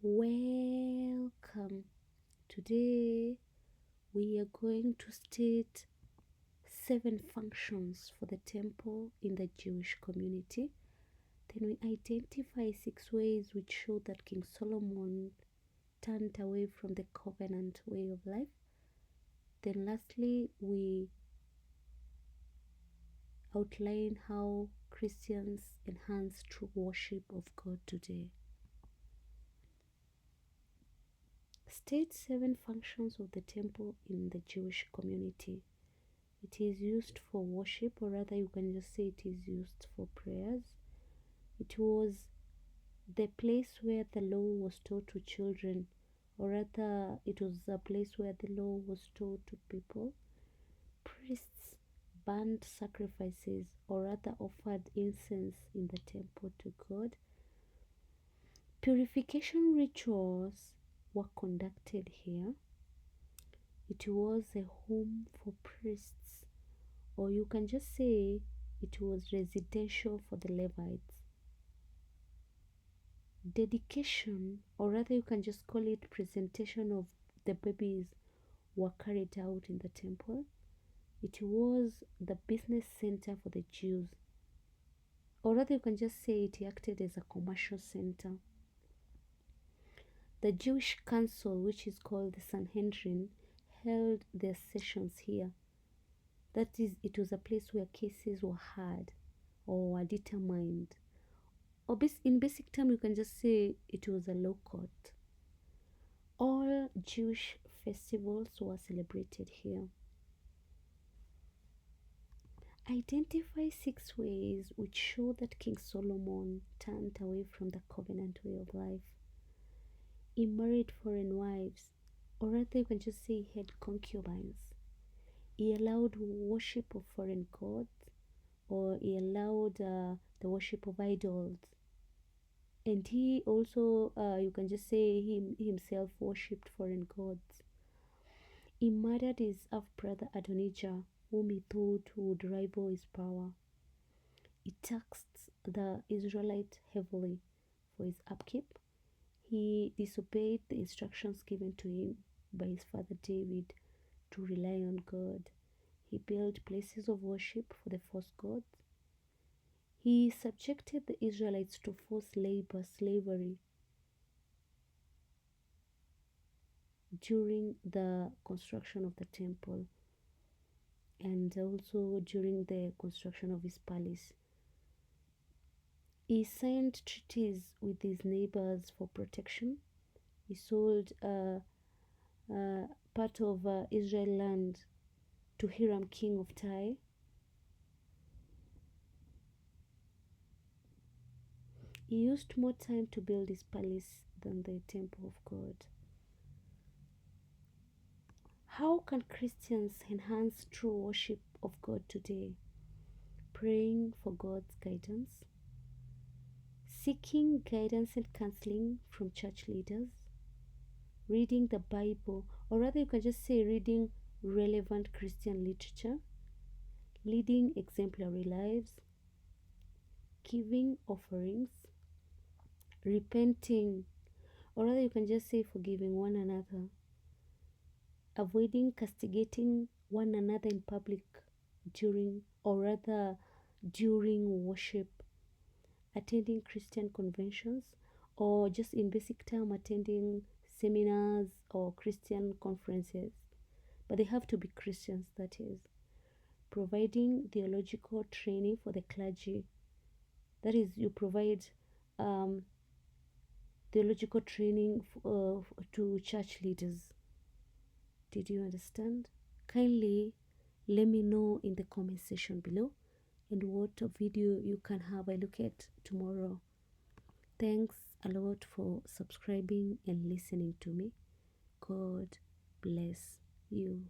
Welcome. Today we are going to state 7 functions for the temple in the Jewish community. Then we identify 6 ways which show that King Solomon turned away from the covenant way of life. Then lastly, we outline how Christians enhance true worship of God today. State 7 functions of the temple in the Jewish community. It is used for worship, or rather you can just say it is used for prayers. It was the place where the law was taught to children, or rather it was a place where the law was taught to people. Priests burned sacrifices, or rather offered incense in the temple to God. Purification rituals were conducted here. It was a home for priests, or you can just say it was residential for the Levites. Dedication, or rather you can just call it presentation of the babies, were carried out in the temple. It was the business center for the Jews, or rather you can just say it acted as a commercial center. The Jewish council, which is called the Sanhedrin, held their sessions here. That is, it was a place where cases were heard or were determined. Or in basic term, you can just say it was a law court. All Jewish festivals were celebrated here. Identify 6 ways which show that King Solomon turned away from the covenant way of life. He married foreign wives, or rather you can just say he had concubines. He allowed worship of foreign gods, or he allowed the worship of idols. And he also, you can just say himself worshipped foreign gods. He murdered his half-brother Adonijah, whom he thought would rival his power. He taxed the Israelites heavily for his upkeep. He disobeyed the instructions given to him by his father David to rely on God. He built places of worship for the false gods. He subjected the Israelites to forced labor, slavery, during the construction of the temple and also during the construction of his palace. He signed treaties with his neighbors for protection. He sold part of Israel land to Hiram, king of Tyre. He used more time to build his palace than the temple of God. How can Christians enhance true worship of God today? Praying for God's guidance, seeking guidance and counseling from church leaders, reading the Bible, or rather you can just say reading relevant Christian literature, leading exemplary lives, giving offerings, repenting, or rather you can just say forgiving one another, avoiding castigating one another in public during worship, attending Christian conventions, or just in basic term attending seminars or Christian conferences, but they have to be Christians, that is. Providing theological training for the clergy, that is, you provide theological training to church leaders. Did you understand? Kindly let me know in the comment section below and what video you can have a look at tomorrow. Thanks a lot for subscribing and listening to me. God bless you.